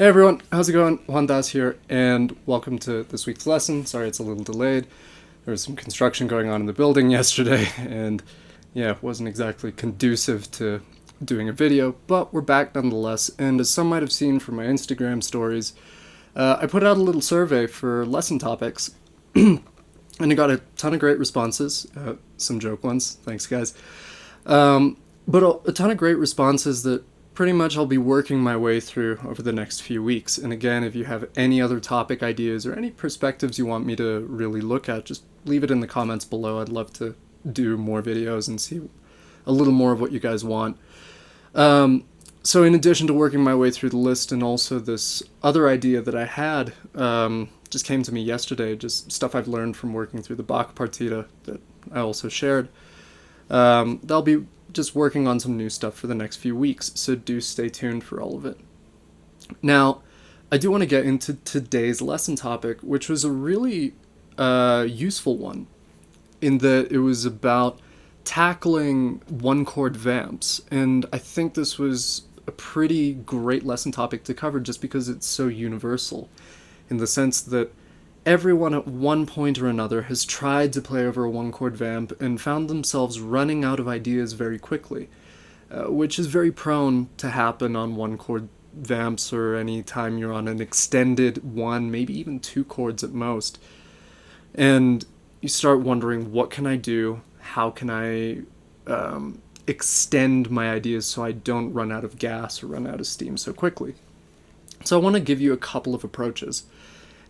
Hey everyone, how's it going? Juan Dhas here, and welcome to this week's lesson. Sorry it's a little delayed. There was some construction going on in the building yesterday, and yeah, it wasn't exactly conducive to doing a video, but we're back nonetheless. And as some might have seen from my Instagram stories, I put out a little survey for lesson topics, and I got a ton of great responses, some joke ones, thanks guys, but a ton of great responses that pretty much I'll be working my way through over the next few weeks. And again, if you have any other topic ideas or any perspectives you want me to really look at, just leave it in the comments below. I'd love to do more videos and see a little more of what you guys want. So in addition to working my way through the list, and also this other idea that I had just came to me yesterday, just stuff I've learned from working through the Bach partita that I also shared. That'll be just working on some new stuff for the next few weeks, so do stay tuned for all of it. Now, I do want to get into today's lesson topic, which was a really useful one, in that it was about tackling one-chord vamps, and I think this was a pretty great lesson topic to cover just because it's so universal, in the sense that everyone at one point or another has tried to play over a one-chord vamp and found themselves running out of ideas very quickly, which is very prone to happen on one-chord vamps or any time you're on an extended one, maybe even two chords at most. And you start wondering, what can I do? How can I extend my ideas so I don't run out of gas or run out of steam so quickly? So I want to give you a couple of approaches.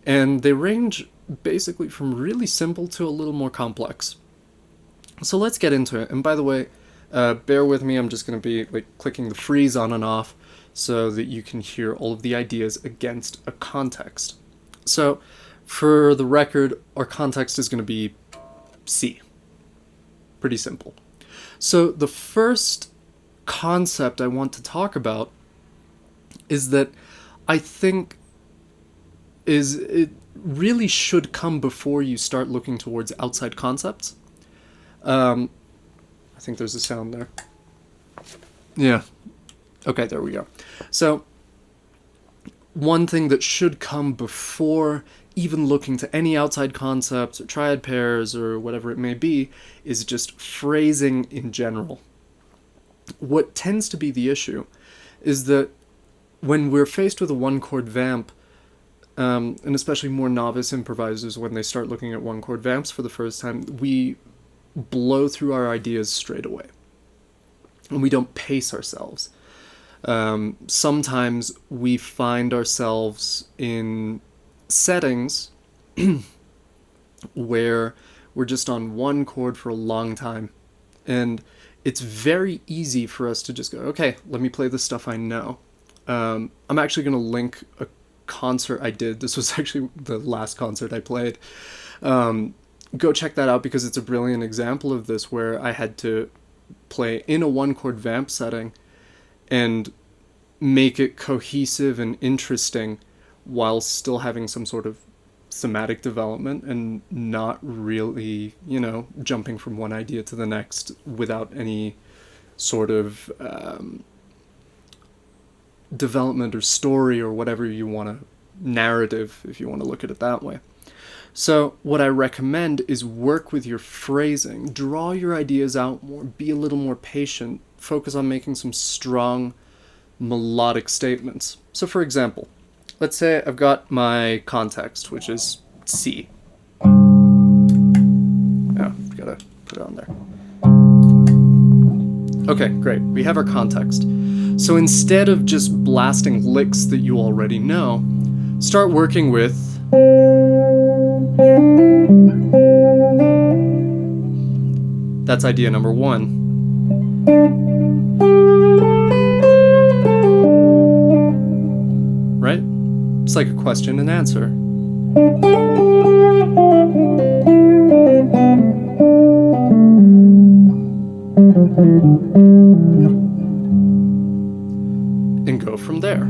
And they range basically from really simple to a little more complex. So let's get into it. And by the way, bear with me, I'm just going to be clicking the freeze on and off so that you can hear all of the ideas against a context. So for the record, our context is going to be C. Pretty simple. So the first concept I want to talk about is that I think it really should come before you start looking towards outside concepts. I think there's a sound there. Yeah. Okay, there we go. So one thing that should come before even looking to any outside concepts or triad pairs or whatever it may be is just phrasing in general. What tends to be the issue is that when we're faced with a one-chord vamp, and especially more novice improvisers, when they start looking at one-chord vamps for the first time, we blow through our ideas straight away. And we don't pace ourselves. Sometimes we find ourselves in settings where we're just on one chord for a long time. And it's very easy for us to just go, okay, let me play the stuff I know. I'm actually going to link a concert I did. This was actually the last concert I played. Go check that out because it's a brilliant example of this, where I had to play in a one-chord vamp setting and make it cohesive and interesting while still having some sort of thematic development and not really, jumping from one idea to the next without any sort of development or story or whatever you want to, narrative, if you want to look at it that way. So what I recommend is work with your phrasing, draw your ideas out more, be a little more patient, focus on making some strong melodic statements. So for example, let's say I've got my context, which is C. Oh, gotta put it on there. Okay, great. We have our context. So instead of just blasting licks that you already know, start working with that's idea number 1. Right? It's like a question and answer. And go from there.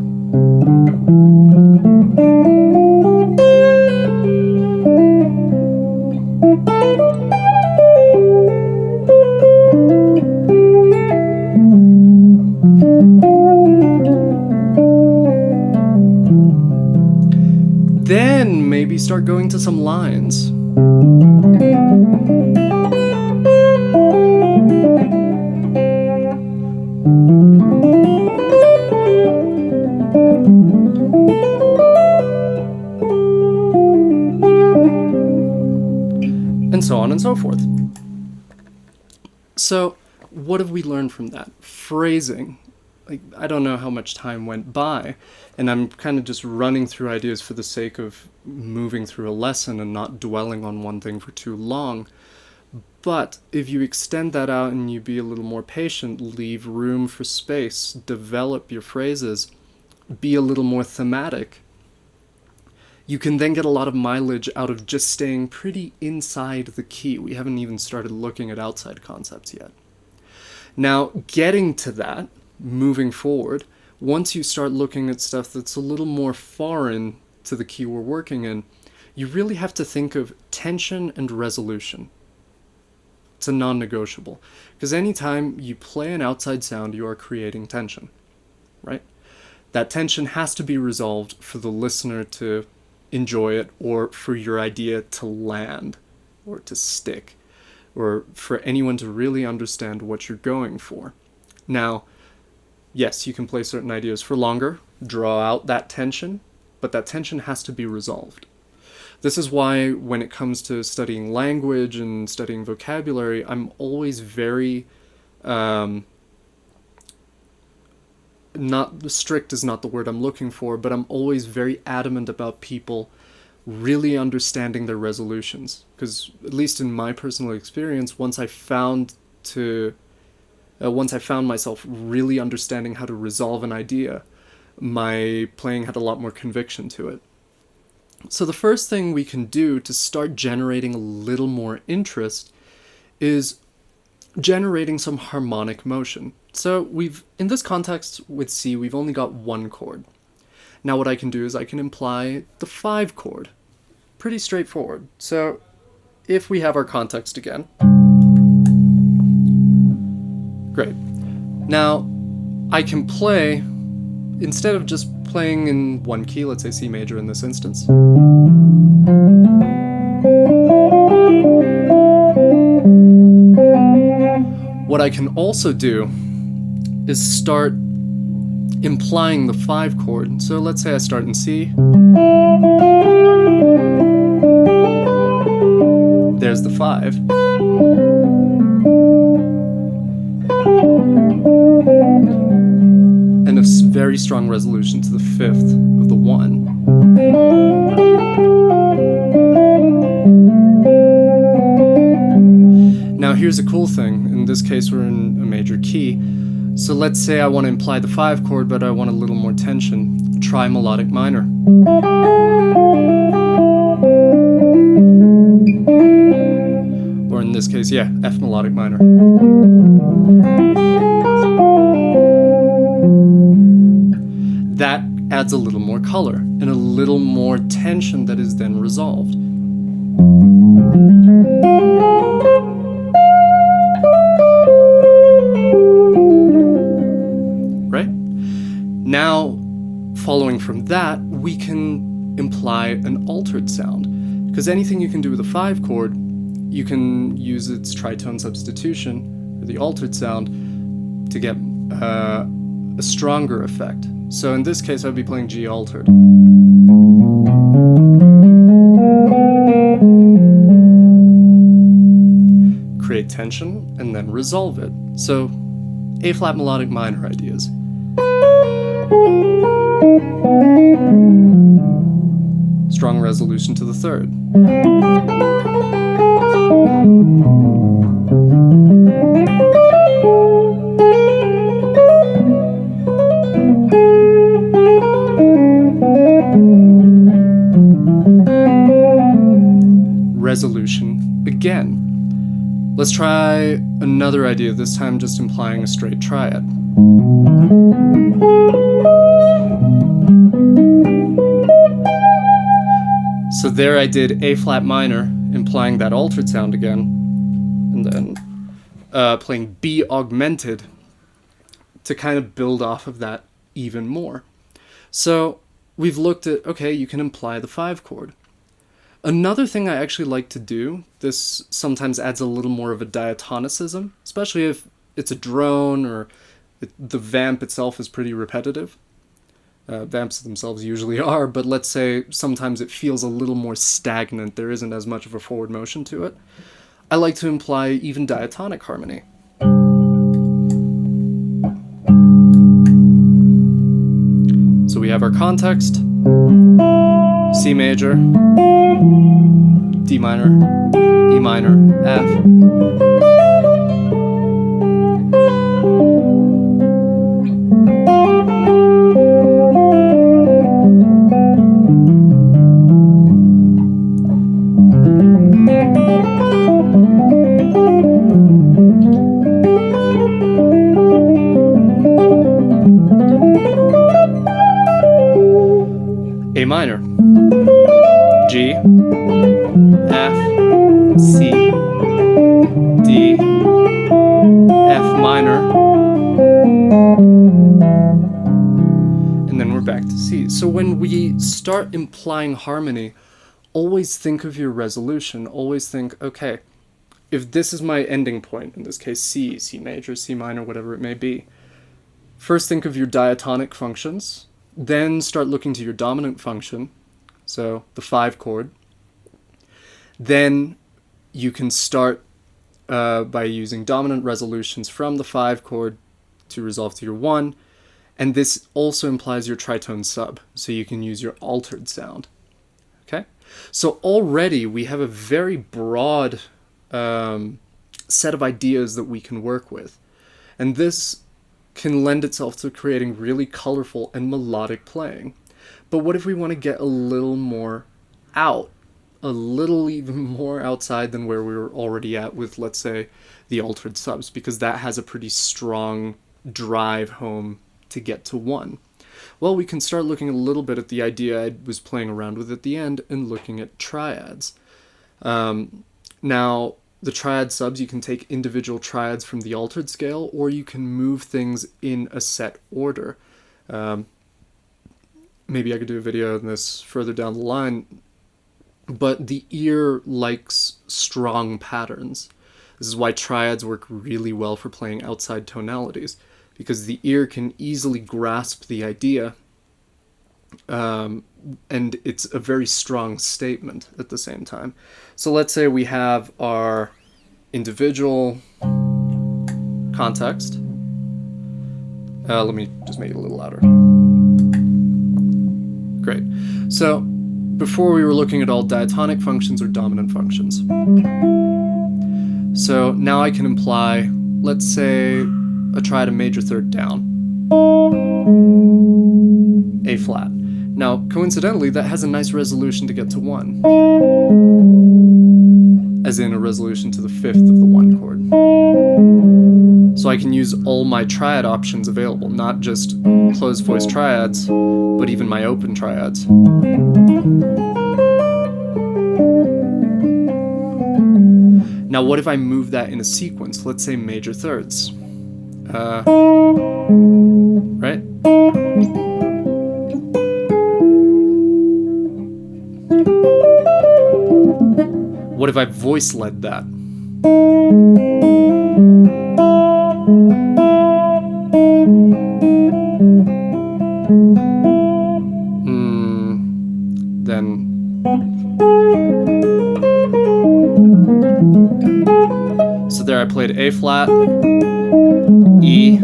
Then maybe start going to some lines. And so on and so forth. So, what have we learned from that? Phrasing. Like, I don't know how much time went by, and I'm kind of just running through ideas for the sake of moving through a lesson and not dwelling on one thing for too long. But if you extend that out and you be a little more patient, leave room for space, develop your phrases, be a little more thematic, you can then get a lot of mileage out of just staying pretty inside the key. We haven't even started looking at outside concepts yet. Now, getting to that, moving forward, once you start looking at stuff that's a little more foreign to the key we're working in, you really have to think of tension and resolution. It's a non-negotiable. Because anytime you play an outside sound, you are creating tension, right? That tension has to be resolved for the listener to enjoy it, or for your idea to land, or to stick, or for anyone to really understand what you're going for. Now, yes, you can play certain ideas for longer, draw out that tension, but that tension has to be resolved. This is why when it comes to studying language and studying vocabulary, I'm always very, not strict is not the word I'm looking for, but I'm always very adamant about people really understanding their resolutions. Because at least in my personal experience, once I found myself really understanding how to resolve an idea, my playing had a lot more conviction to it. So the first thing we can do to start generating a little more interest is generating some harmonic motion. So in this context with C, we've only got one chord. Now what I can do is I can imply the 5 chord. Pretty straightforward. So if we have our context again. Great. Now I can play, instead of just playing in one key, let's say C major in this instance. What I can also do is start implying the 5 chord. So let's say I start in C. There's the 5. And a very strong resolution to the 5th of the 1. Now here's a cool thing. In this case we're in a major key. So let's say I want to imply the 5 chord, but I want a little more tension. Try melodic minor. Or in this case, yeah, F melodic minor. That adds a little more color and a little more tension that is then resolved. Right? Now, following from that, we can imply an altered sound. Because anything you can do with a 5 chord, you can use its tritone substitution, or the altered sound, to get a stronger effect. So in this case, I'd be playing G altered. Create tension and then resolve it. So A flat melodic minor ideas. Strong resolution to the third. Resolution again. Let's try another idea, this time just implying a straight triad. So there I did A flat minor, implying that altered sound again, and then playing B augmented to kind of build off of that even more. So we've looked at, okay, you can imply the 5 chord. Another thing I actually like to do, this sometimes adds a little more of a diatonicism, especially if it's a drone or the vamp itself is pretty repetitive. Vamps themselves usually are, but let's say sometimes it feels a little more stagnant, there isn't as much of a forward motion to it. I like to imply even diatonic harmony. So we have our context, C major, D minor, E minor, F. A minor, G, F, C, D, F minor, and then we're back to C. So when we start implying harmony, always think of your resolution. Always think, okay, if this is my ending point, in this case C, C major, C minor, whatever it may be, first think of your diatonic functions. Then start looking to your dominant function, so the 5 chord. Then you can start by using dominant resolutions from the 5 chord to resolve to your 1. And this also implies your tritone sub, so you can use your altered sound. Okay? So already we have a very broad set of ideas that we can work with. And this can lend itself to creating really colorful and melodic playing. But what if we want to get a little more out, a little even more outside than where we were already at with, let's say, the altered subs, because that has a pretty strong drive home to get to 1. Well, we can start looking a little bit at the idea I was playing around with at the end and looking at triads. Now, the triad subs, you can take individual triads from the altered scale, or you can move things in a set order. Maybe I could do a video on this further down the line, but the ear likes strong patterns. This is why triads work really well for playing outside tonalities, because the ear can easily grasp the idea, and it's a very strong statement at the same time. So let's say we have our individual context. Let me just make it a little louder. Great. So before we were looking at all diatonic functions or dominant functions. So now I can imply, let's say, a triad of major third down, A flat. Now, coincidentally, that has a nice resolution to get to 1, as in a resolution to the 5th of the 1 chord. So I can use all my triad options available, not just closed voice triads, but even my open triads. Now, what if I move that in a sequence? Let's say major thirds. Right? What if I voice-led that? Then... So there I played A flat, E,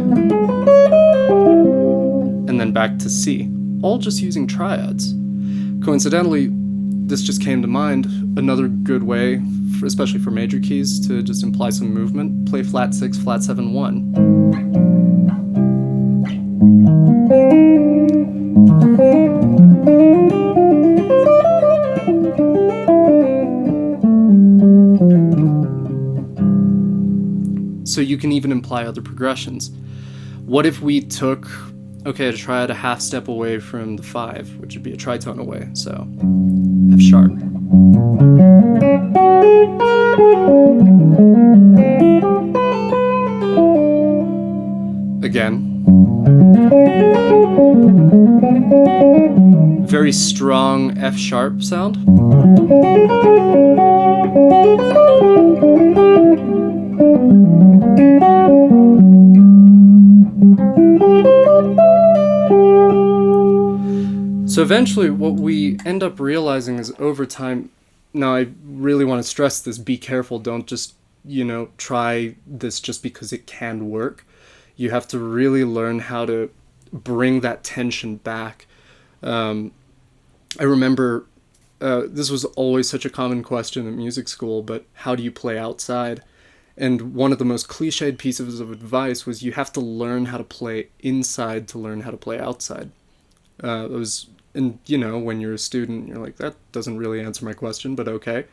back to C, all just using triads. Coincidentally, this just came to mind, another good way, especially for major keys, to just imply some movement, play flat 6, flat 7, 1. So you can even imply other progressions. What if we took, okay, to try it a half step away from the 5, which would be a tritone away, so F sharp. Again. Very strong F sharp sound. So eventually what we end up realizing is over time, now I really want to stress this, be careful, don't just, try this just because it can work. You have to really learn how to bring that tension back. I remember this was always such a common question in music school, but how do you play outside? And one of the most cliched pieces of advice was you have to learn how to play inside to learn how to play outside. It was, and when you're a student, you're like, that doesn't really answer my question, but okay.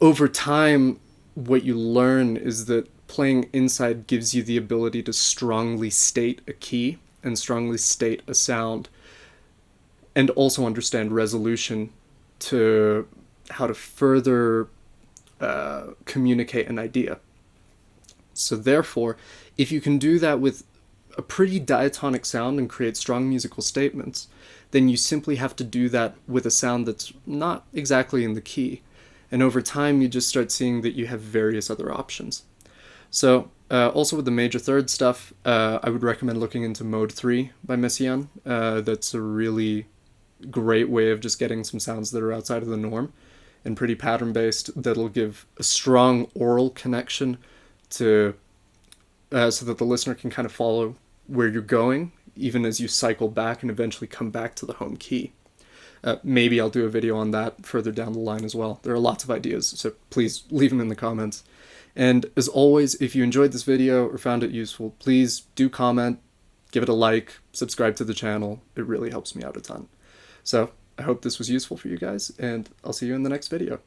Over time, what you learn is that playing inside gives you the ability to strongly state a key and strongly state a sound, and also understand resolution to how to further communicate an idea. So therefore, if you can do that with a pretty diatonic sound and create strong musical statements, then you simply have to do that with a sound that's not exactly in the key. And over time, you just start seeing that you have various other options. So also with the major third stuff, I would recommend looking into Mode 3 by Messiaen. That's a really great way of just getting some sounds that are outside of the norm and pretty pattern-based, that'll give a strong oral connection to so that the listener can kind of follow where you're going, even as you cycle back and eventually come back to the home key. Maybe I'll do a video on that further down the line as well. There are lots of ideas, so please leave them in the comments. And as always, if you enjoyed this video or found it useful, please do comment, give it a like, subscribe to the channel. It really helps me out a ton. So I hope this was useful for you guys, and I'll see you in the next video.